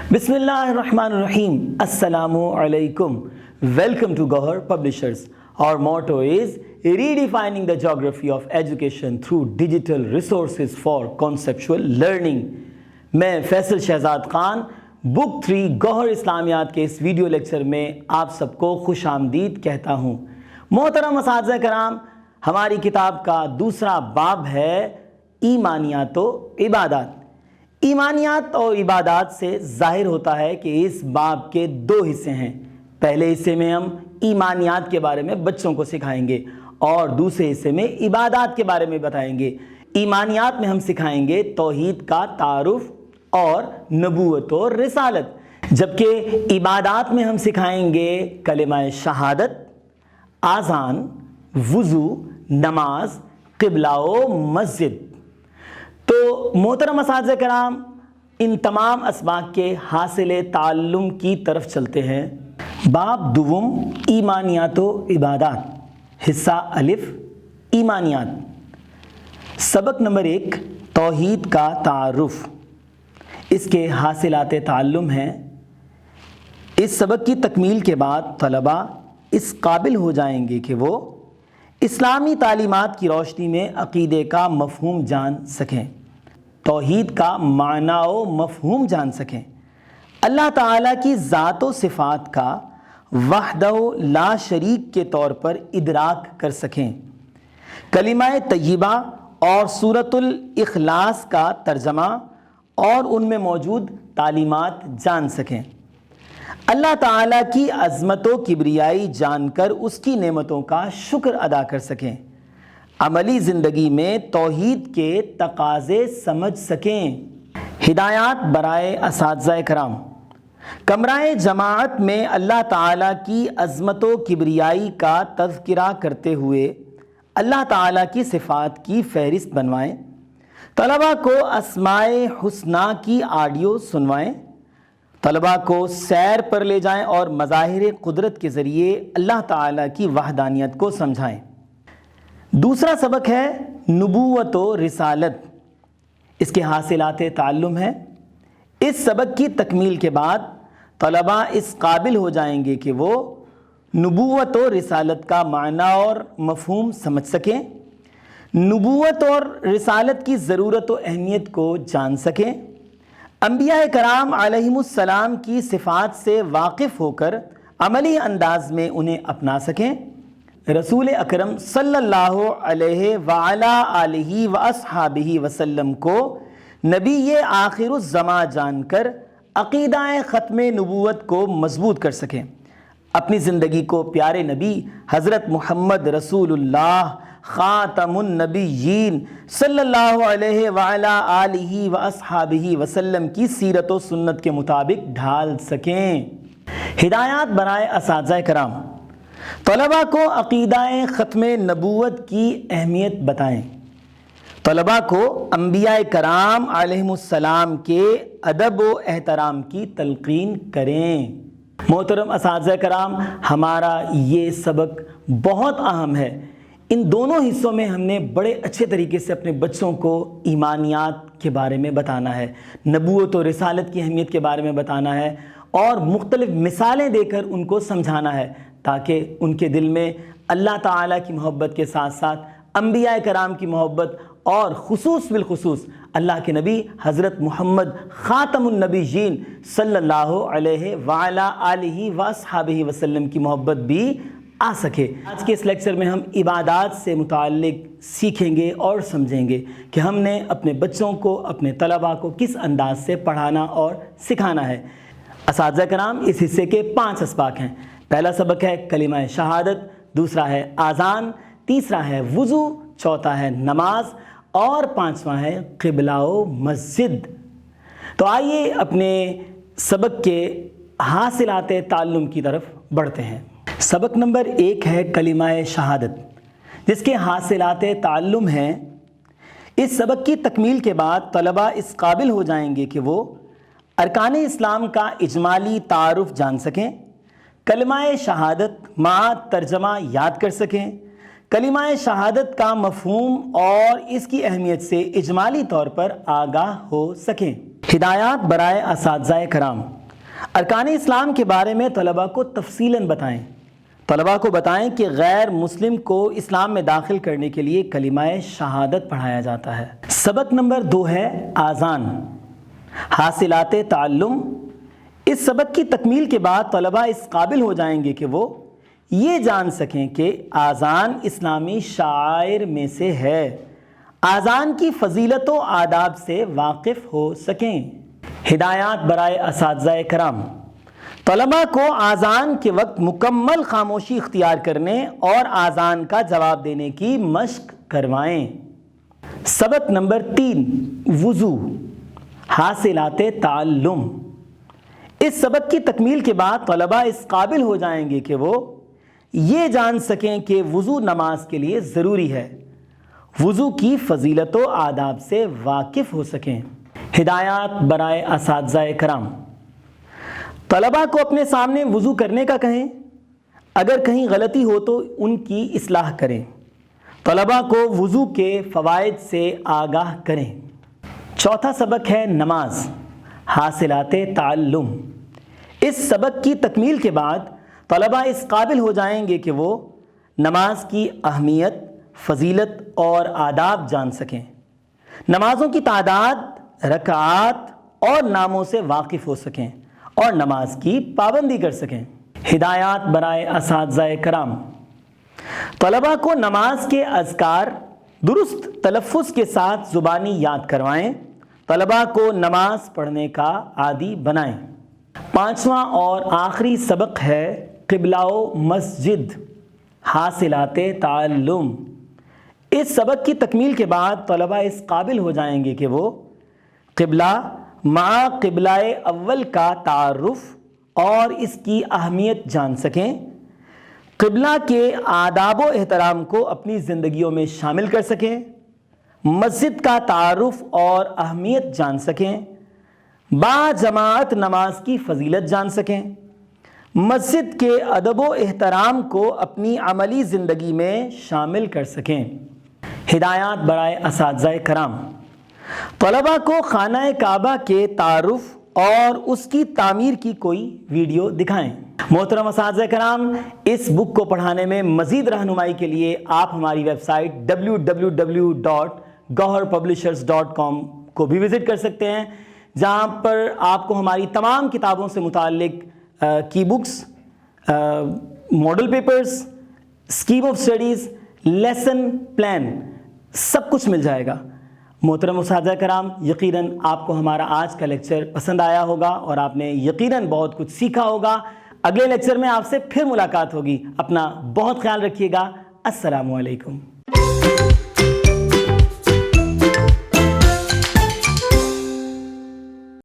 Bismillahirrahmanirrahim. Assalamu alaikum. Welcome to Gohar Publishers. Our motto is redefining the geography of education through digital resources for conceptual learning. मैं Faisal Shahzad Khan book 3 Gauhar इस्लामियात के इस video lecture में आप सबको खुश आमदीद कहता हूँ। मोहतरम असातिज़ा कराम, हमारी किताब का दूसरा बाब है ईमानियात व इबादत। ईमानियात और इबादत से ज़ाहिर होता है कि इस बाब के दो हिस्से हैं। पहले हिस्से में हम ईमानियात के बारे में बच्चों को सिखाएंगे और दूसरे हिस्से में इबादत के बारे में बताएंगे। ईमानियात में हम सिखाएंगे तौहीद का तारुफ और नबूवत और रिसालत, जबकि इबादत में हम सिखाएंगे कलिमा शहादत, आज़ान, वज़ू, नमाज, क़िबला व मस्जिद। तो मोहतरम असातिज़ा कराम, इन तमाम असबाक के हासिल ताल्लुम की तरफ चलते हैं। बाब दुवम ईमानियात व इबादत, हिस्सा अलिफ ईमानियात। सबक नंबर 1 तौहीद का तारुफ। इसके हासिलात ताल्लुम हैं। इस सबक की तकमील के बाद तलबा इस काबिल हो जाएंगे कि वो इस्लामी तालीमात की रोशनी में अक़ीदे का मफ़हूम जान सकें, तौहीद का माना व मफ़हूम जान सकें, अल्लाह ताला की ज़ात व सिफ़ात का वहदहु ला शरीक के तौर पर इदराक कर सकें, कलिमा तय्यबा और सूरतुल इखलास का तर्जमा और उनमें मौजूद तालीमात जान सकें, अल्लाह ताला की अज़मत व किब्रियाई जानकर उसकी नेमतों का शुक्र अदा कर सकें, अमली ज़िंदगी में तौहीद के तकाज़े समझ सकें। हिदायत बराए असातिज़ा कराम, कमराए जमाअत में अल्लाह ताला की अज़मत व किब्रियाई का तज़किरा करते हुए अल्लाह ताला की सिफ़ात की फ़हरिस्त बनवाएं, तलबा को अस्माए हुस्ना की ऑडियो सुनवाएं, तलबा को सैर पर ले जाएं और मज़ाहिर कुदरत के ज़रिए अल्लाह ताला की वहदानियत को समझाएं। दूसरा सबक है नबूवत व रिसालत। इसके हासिलात ताल्लुम है। इस सबक की तकमील के बाद तलबा इस काबिल हो जाएंगे कि वो नबूवत और रिसालत का माना और मफ़हूम समझ सकें, नबूवत और रिसालत की ज़रूरत व अहमियत को जान सकें, अंबिया कराम अलैहिमुस्सलाम की सिफ़ात से वाकिफ़ होकर अमली अंदाज में उन्हें अपना सकें, रसूल अकरम सल्लल्लाहु अलैहि व अला आलिहि व अस्हाबिहि वसल्लम को नबी आखिरुज़्ज़मा जानकर अक़ीदा ख़त्म नबूवत को मज़बूत कर सकें, अपनी ज़िंदगी को प्यारे नबी हज़रत मुहम्मद रसूलुल्लाह ख़ातमुन नबिय्यीन सल्लल्लाहु अलैहि व अला आलिहि व अस्हाबिहि वसल्लम की सीरत व सुन्नत के मुताबिक ढाल सकें। हिदायत बराए असातिज़ा कराम, तलबा को अक़ीदा ख़त्म नबूवत की अहमियत बताएं, तलबा को अंबिया कराम अलैहिमुस्सलाम के अदब व एहतराम की तलक़ीन करें। मोहतरम असातिज़ा कराम, हमारा ये सबक बहुत अहम है। इन दोनों हिस्सों में हमने बड़े अच्छे तरीके से अपने बच्चों को ईमानियात के बारे में बताना है, नबूवत और रिसालत की अहमियत के बारे में बताना है और मुख्तलिफ़ मिसालें देकर उनको समझाना है, ताकि उनके दिल में अल्लाह ताला की मोहब्बत के साथ साथ अंबिया कराम की मोहब्बत और खुसूस बिलखुसूस अल्लाह के नबी हज़रत मुहम्मद ख़ातमुन नबिय्यीन सल्लल्लाहु अलैहि व अला आलिहि व अस्हाबिहि वसल्लम की मोहब्बत भी आ सके। आज के इस लेक्चर में हम इबादत से मुताल्लिक सीखेंगे और समझेंगे कि हमने अपने बच्चों को, अपने तलबा को किस अंदाज से पढ़ाना और सिखाना है। असातिज़ा कराम, इस हिस्से के 5 असबाक हैं। पहला सबक है कलिमा शहादत, दूसरा है आज़ान, तीसरा है वज़ू, चौथा है नमाज और पाँचवा है क़िबला व मस्जिद। तो आइए अपने सबक के हासिलात ताल्लुम की तरफ बढ़ते हैं। सबक नंबर 1 है कलिमा शहादत, जिसके हासिलात ताल्लुम हैं। इस सबक की तकमील के बाद तलबा इस काबिल हो जाएंगे कि वो अरकान इस्लाम का इजमाली तारुफ जान सकें, कलिमा शहादत मा तर्जमा याद कर सकें, कलिमा शहादत का मफ़हूम और इसकी अहमियत से इजमाली तौर पर आगाह हो सकें। हिदायत बराए असातिज़ा कराम, ارکان اسلام کے بارے میں طلباء کو تفصیلاً بتائیں. طلباء کو بتائیں کہ غیر مسلم کو اسلام میں داخل کرنے کے لیے کلمہ شہادت پڑھایا جاتا ہے. سبق نمبر 2 ہے آذان. حاصلات تعلم. اس سبق کی تکمیل کے بعد طلباء اس قابل ہو جائیں گے کہ وہ یہ جان سکیں کہ آذان اسلامی شعائر میں سے ہے. آذان کی فضیلت و آداب سے واقف ہو سکیں. ہدایات برائے اساتذہ کرام. طلباء کو آذان کے وقت مکمل خاموشی اختیار کرنے اور آذان کا جواب دینے کی مشق کروائیں. سبق نمبر 3 وضو. حاصلات تعلم. اس سبق کی تکمیل کے بعد طلباء اس قابل ہو جائیں گے کہ وہ یہ جان سکیں کہ وضو نماز کے لیے ضروری ہے. وضو کی فضیلت و آداب سے واقف ہو سکیں. ہدایات برائے اساتذہ کرام. طلباء کو اپنے سامنے وضو کرنے کا کہیں. اگر کہیں غلطی ہو تو ان کی اصلاح کریں. طلباء کو وضو کے فوائد سے آگاہ کریں. چوتھا سبق ہے نماز. حاصلات تعلم. اس سبق کی تکمیل کے بعد طلباء اس قابل ہو جائیں گے کہ وہ نماز کی اہمیت، فضیلت اور آداب جان سکیں. نمازوں کی تعداد، رکعات اور ناموں سے واقف ہو سکیں اور نماز کی پابندی کر سکیں. ہدایات برائے اساتذہ کرام. طلباء کو نماز کے اذکار درست تلفظ کے ساتھ زبانی یاد کروائیں. طلباء کو نماز پڑھنے کا عادی بنائیں. پانچواں اور آخری سبق ہے قبلہ و مسجد. حاصلات تعلم. اس سبق کی تکمیل کے بعد طلباء اس قابل ہو جائیں گے کہ وہ قبلہ مع قبلہ اول کا تعارف اور اس کی اہمیت جان سکیں. قبلہ کے آداب و احترام کو اپنی زندگیوں میں شامل کر سکیں. مسجد کا تعارف اور اہمیت جان سکیں. با جماعت نماز کی فضیلت جان سکیں. مسجد کے ادب و احترام کو اپنی عملی زندگی میں شامل کر سکیں. ہدایات برائے اساتذہ کرام. طلباء کو خانہ کعبہ کے تعارف اور اس کی تعمیر کی کوئی ویڈیو دکھائیں. محترم اساتذہ کرام، اس بک کو پڑھانے میں مزید رہنمائی کے لیے آپ ہماری ویب سائٹ www.goharpublishers.com کو بھی وزٹ کر سکتے ہیں، جہاں پر آپ کو ہماری تمام کتابوں سے متعلق کی books, model papers, scheme of studies, lesson plan سب کچھ مل جائے گا. محترم اساتذہ کرام، یقیناً آپ کو ہمارا آج کا لیکچر پسند آیا ہوگا اور آپ نے یقیناً بہت کچھ سیکھا ہوگا. اگلے لیکچر میں آپ سے پھر ملاقات ہوگی. اپنا بہت خیال رکھیے گا. السلام علیکم.